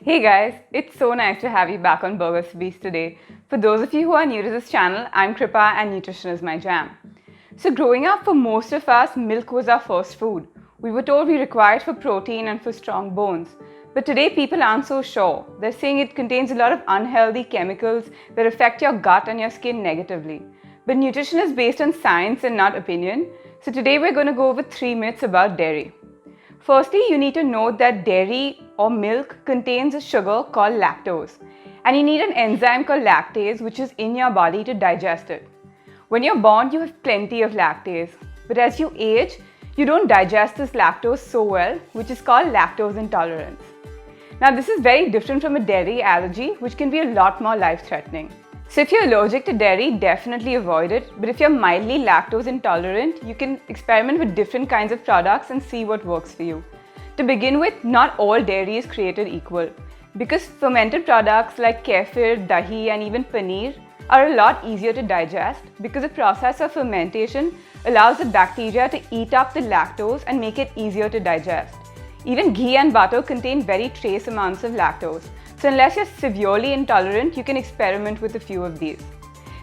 Hey guys, it's so nice to have you back on Burgers for Beast today. For those of you who are new to this channel, I'm Kripa and nutrition is my jam. So growing up, for most of us, milk was our first food. We were told we required for protein and for strong bones. But today people aren't so sure. They're saying it contains a lot of unhealthy chemicals that affect your gut and your skin negatively. But nutrition is based on science and not opinion. So today we're going to go over 3 myths about dairy. Firstly, you need to know that dairy or milk contains a sugar called lactose, and you need an enzyme called lactase which is in your body to digest it. When you're born, you have plenty of lactase, but as you age, you don't digest this lactose so well, which is called lactose intolerance. Now, this is very different from a dairy allergy, which can be a lot more life-threatening. So if you're allergic to dairy, definitely avoid it. But if you're mildly lactose intolerant, you can experiment with different kinds of products and see what works for you. To begin with, not all dairy is created equal. Because fermented products like kefir, dahi and even paneer are a lot easier to digest because the process of fermentation allows the bacteria to eat up the lactose and make it easier to digest. Even ghee and butter contain very trace amounts of lactose. So unless you're severely intolerant, you can experiment with a few of these.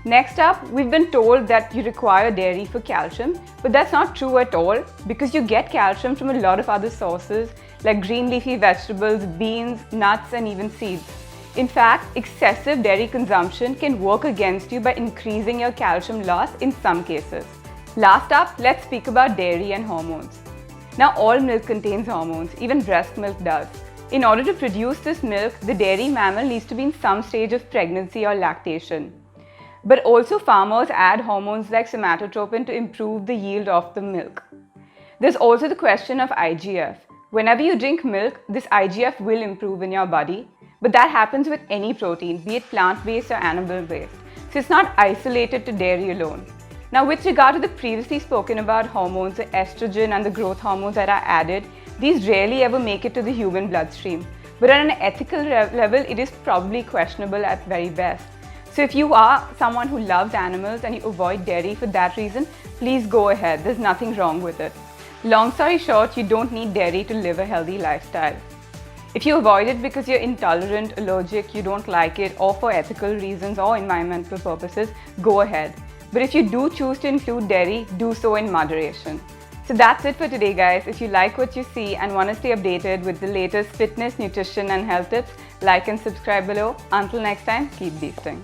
Next up, we've been told that you require dairy for calcium, but that's not true at all because you get calcium from a lot of other sources like green leafy vegetables, beans, nuts, and even seeds. In fact, excessive dairy consumption can work against you by increasing your calcium loss in some cases. Last up, let's speak about dairy and hormones. Now, all milk contains hormones, even breast milk does. In order to produce this milk, the dairy mammal needs to be in some stage of pregnancy or lactation. But also farmers add hormones like somatotropin to improve the yield of the milk. There's also the question of IGF. Whenever you drink milk, this IGF will improve in your body, but that happens with any protein, be it plant-based or animal-based. So it's not isolated to dairy alone. Now, with regard to the previously spoken about hormones, the estrogen and the growth hormones that are added, these rarely ever make it to the human bloodstream. But on an ethical level, it is probably questionable at very best. So if you are someone who loves animals and you avoid dairy for that reason, please go ahead. There's nothing wrong with it. Long story short, you don't need dairy to live a healthy lifestyle. If you avoid it because you're intolerant, allergic, you don't like it, or for ethical reasons or environmental purposes, go ahead. But if you do choose to include dairy, do so in moderation. So that's it for today, guys. If you like what you see and want to stay updated with the latest fitness, nutrition and health tips, like and subscribe below. Until next time, keep beasting.